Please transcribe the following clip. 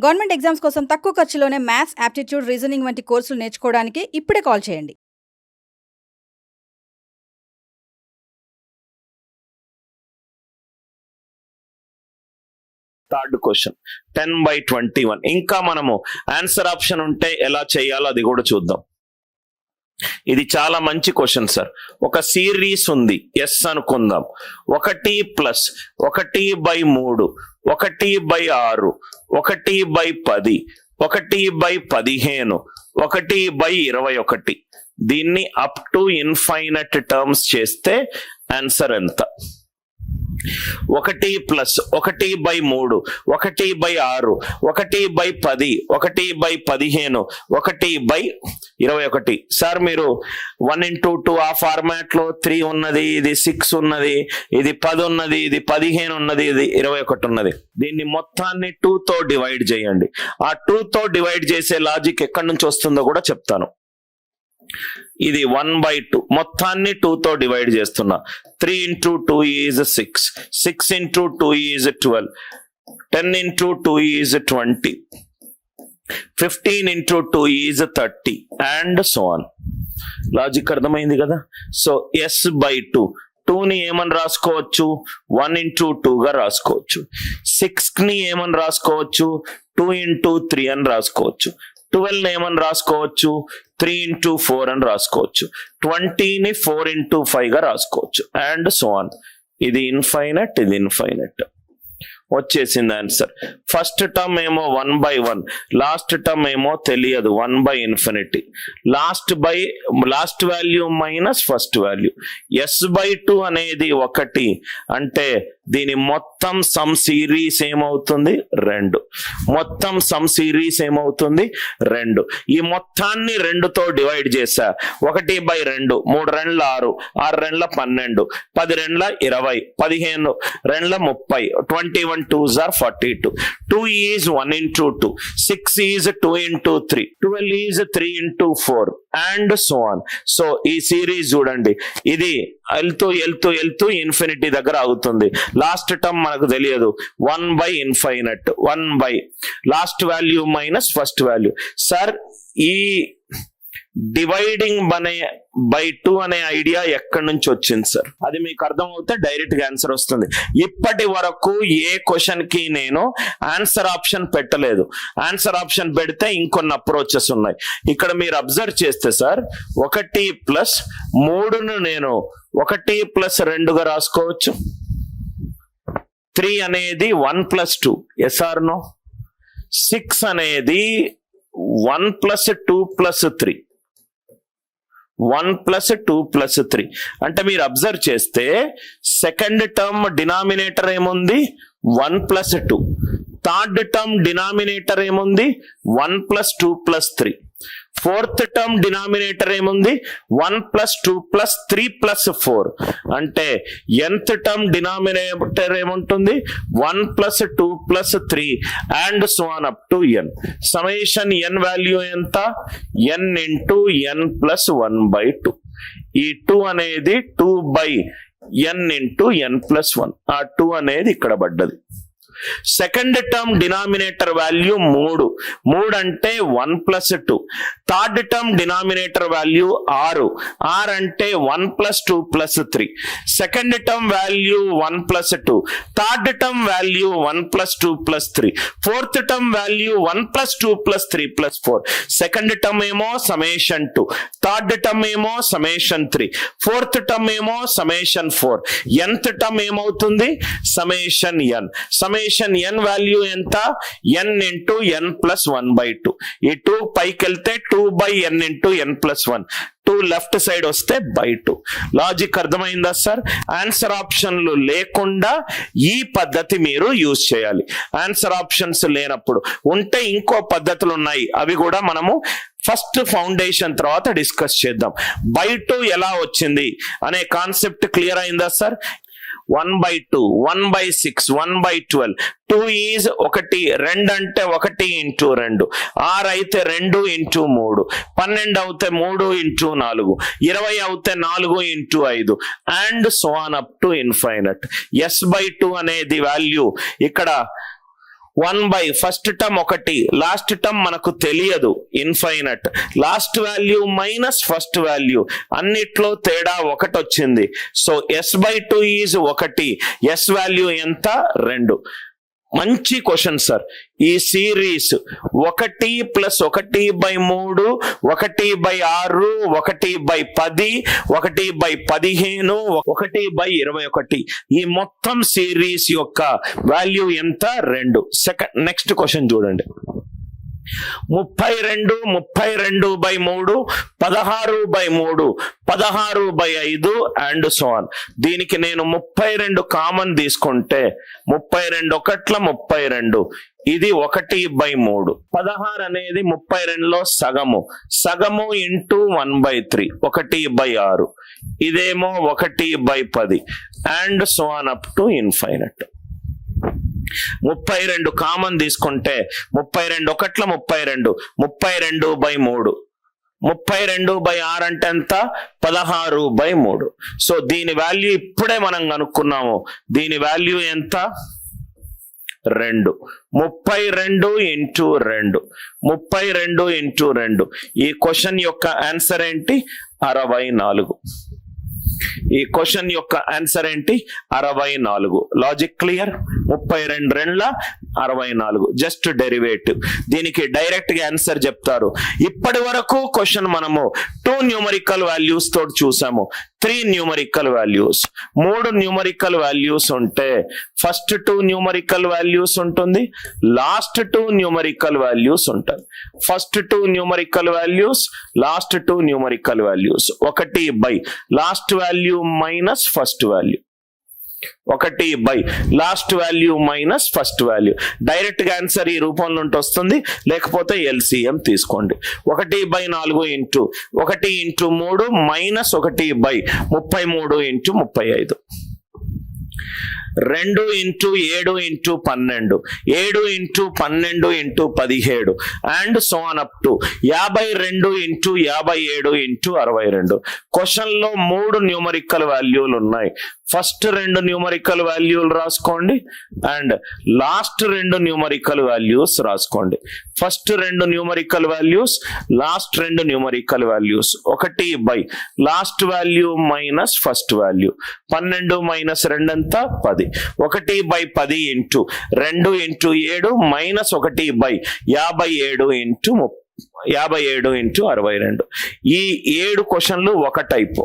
Government exams కోసం తక్కువ ఖర్చులోనే maths, aptitude, reasoning వంటి కోర్సులు నేర్చుకోవడానికి ఇప్పుడే కాల్ చేయండి. Third question 10/21. ఇంకా మనము ఆన్సర్ ఆప్షన్ ఉంటే ఎలా చేయాలో అది కూడా చూద్దాం. ఇది చాలా మంచి క్వశ్చన్ సార్. ఒక సిరీస్ ఉంది, ఎస్ అనుకుందాం. 1 + 1/3, 1/6, 1/10, 1/15, 1/21. దీన్ని అప్ టు ఇన్ఫైనట్ టర్మ్స్ చేస్తే ఆన్సర్ ఎంత? 1 + 1/3, 1/6, 1/10, 1/15, 1/21. సార్ మీరు 1x2 ఆ ఫార్మాట్ లో 3 ఉన్నది, ఇది 6 ఉన్నది, ఇది 10 ఉన్నది, ఇది 15 ఉన్నది, ఇది 21 ఉన్నది. దీన్ని మొత్తాన్ని 2 తో డివైడ్ చేయండి. ఆ 2 తో డివైడ్ చేసే లాజిక్ ఎక్కడి నుంచి వస్తుందో కూడా చెప్తాను. ఇది 1/2 మొత్తాన్ని 2 తో డివైడ్ చేస్తున్నా. 3 × 2 is 6, 6 × 2 is 12, 10 × 2 is 20, 15 × 2 is 30 and so on. Logic అర్థమైంది కదా? సో S/2, 2ని ఏమని రాసుకోవచ్చు? 1 × 2 గా రాసుకోవచ్చు. 6ని ఏమని రాసుకోవచ్చు? 2 × 3 అని రాసుకోవచ్చు. 12 ఏమని రాసుకోవచ్చు? 3 × 4 అని రాసుకోవచ్చు. 20ని 4 × 5 గా రాసుకోవచ్చు అండ్ సో ఆన్. ఇది ఇన్ఫైనట్, ఇది ఇన్ఫైనట్. వచ్చేసింది ఆన్సర్. ఫస్ట్ టర్మ్ ఏమో 1/1, లాస్ట్ టర్మ్ ఏమో తెలియదు 1/∞. Last value minus first value. S/2 అనేది 1 అంటే దీని మొత్తం సమ్ సిరీస్ ఏమవుతుంది? 2. మొత్తం సమ్ సిరీస్ ఏమవుతుంది? 2. ఈ మొత్తాన్ని 2తో డివైడ్ చేశా. 1/2, 3 2 6, 6 2 12, 10 2 20, 15 2 30, 21 2s are 42. 2 is 1 × 2, 6 is 2 × 3, 12 is 3 × 4 and so on. So ఈ సిరీస్ చూడండి, ఇది వెళ్తూ ఇన్ఫినిటీ దగ్గర అవుతుంది. లాస్ట్ టర్మ్ మనకు తెలియదు. 1/∞, 1 last value minus first value. Sir ఈ డివైడింగ్ బై 2 అనే ఐడియా ఎక్కడి నుంచి వచ్చింది సార్? అది మీకు అర్థం అవుతే డైరెక్ట్ గా ఆన్సర్ వస్తుంది. ఇప్పటి వరకు ఏ క్వశ్చన్ కి నేను ఆన్సర్ ఆప్షన్ పెట్టలేదు. ఆన్సర్ ఆప్షన్ పెడితే ఇంకొన్ని అప్రోచెస్ ఉన్నాయి. ఇక్కడ మీరు అబ్జర్వ్ చేస్తే సార్ 1 + 3ను నేను 1 + 2గా రాసుకోవచ్చు. 3 అనేది 1 + 2, ఎస్ ఆర్ నో? 6 అనేది 1 + 2 + 3, 1 + 2 + 3. అంటే మీరు అబ్జర్వ్ చేస్తే సెకండ్ టర్మ్ డినామినేటర్ ఏముంది? 1 + 2. థర్డ్ టర్మ్ డినామినేటర్ ఏముంది? 1 + 2 + 3. ఫోర్త్ టర్మ్ డినామినేటర్ ఏముంది? 1 + 2 + 3 + 4. అంటే nth టర్మ్ డినామినేటర్ ఏముంటుంది? 1 + 2 + 3 and so on up to n. Summation n value ఎంత? n × n + 1/2. ఈ 2 అనేది 2/n × n + 1. ఆ 2 అనేది ఇక్కడ పడ్డది. Second term denominator value 3. 3 అంటే 1 + 2. Third term denominator value 6. 6 అంటే 1 + 2 + 3. Second term value 1 + 2. Third term value 1 + 2 + 3. Fourth term value 1 + 2 + 3 + 4. Second term ఏమో సమ్మేషన్ 2. థర్డ్ టర్మ్ ఏమో సమ్మేషన్ 3. ఫోర్త్ టర్మ్ ఏమో సమ్మేషన్ 4. nth టర్మ్ ఏమవుతుంది? Summation n. Summation n value ఎంత? n × n + 1/2. ఈ 2 పైకి వెళ్తే 2/n × n + 1. 2 left side వస్తే /2. Logic అర్థమైందా సార్? ఆన్సర్ ఆప్షన్లు లేకుండా ఈ పద్ధతి మీరు యూజ్ చేయాలి. ఆన్సర్ ఆప్షన్స్ లేనప్పుడు ఉంటే ఇంకో పద్ధతులు ఉన్నాయి, అవి కూడా మనము ఫస్ట్ ఫౌండేషన్ తర్వాత డిస్కస్ చేద్దాం. /2 ఎలా వచ్చింది అనే కాన్సెప్ట్ క్లియర్ అయిందా సార్? 1/2, 1/6, 1/12. 2 is 1, 2 అంటే 1 × 2, 6 అయితే 2 × 3, 12 అవుతే 3 × 4, 20 అవుతే 4 × 5 and so on up to infinite. S/2 అనేది వాల్యూ ఇక్కడ 1 by first term 1, last term మనకు తెలియదు infinite, last value minus first value, అన్నిట్లో తేడా 1 వచ్చింది. So s/2 is 1, s value ఎంత 2. మంచి క్వశ్చన్ సార్. ఈ సిరీస్ 1 + 1/3, 1/6, 1/10, 1/15, 1/21, ఈ మొత్తం సిరీస్ యొక్క వాల్యూ ఎంత 2. నెక్స్ట్ క్వశ్చన్ చూడండి. 32, 32/3, 16/3, 16/5 అండ్ సో ఆన్. దీనికి నేను 32 కామన్ తీసుకుంటే 32 1 32, ఇది 1/3. 16 అనేది 32లో సగము ఇంటూ 1/3, 1/6, ఇదేమో 1/10 and so on up to infinite. 32 common తీసుకుంటే 32 1 32, 32/3, 32/6 అంటే ఎంత 16/3. సో దీని వాల్యూ ఇప్పుడే మనం కనుక్కున్నాము. దీని వాల్యూ ఎంత 2. 32 ఇంటూ 2, 32 ఇంటూ 2. ఈ క్వశ్చన్ యొక్క ఆన్సర్ ఏంటి 64. ఈ క్వశ్చన్ యొక్క ఆన్సర్ ఏంటి 64. Logic clear? 32 64, just derivative. దీనికి డైరెక్ట్ గా ఆన్సర్ చెప్తారు. ఇప్పటి వరకు క్వశ్చన్ మనము 2 న్యూమరికల్ వాల్యూస్ తోటి చూసాము, 3 న్యూమరికల్ వాల్యూస్. 3 న్యూమరికల్ వాల్యూస్ ఉంటే ఫస్ట్ 2 న్యూమరికల్ వాల్యూస్ ఉంటుంది, లాస్ట్ 2 న్యూమరికల్ వాల్యూస్ ఉంటుంది. First 2 numerical values, last 2 numerical values. 1/, last value minus first value, 1/, last value minus first value. Direct గా ఆన్సర్ ఈ రూపంలో ఉంటే వస్తుంది, లేకపోతే LCM తీసుకోండి. 1/4 into 1 into 3 minus 1/33 into 35, 2 into 7 into 12, 7 into 12 into 17 and so on up to 52 into 57 into 62. Question లో 3 numerical వాల్యూలు ఉన్నాయి. First 2 numerical వాల్యూలు రాసుకోండి అండ్ లాస్ట్ 2 న్యూమరికల్ వాల్యూస్ రాసుకోండి. First 2 numerical values, last 2 numerical values. 1/, last value minus first value, 12 minus 2 ఎంత 10, 1/10 into 2 into 7 minus 1/57 into 57 into 62. ఈ 7 క్వశ్చన్లు ఒక type.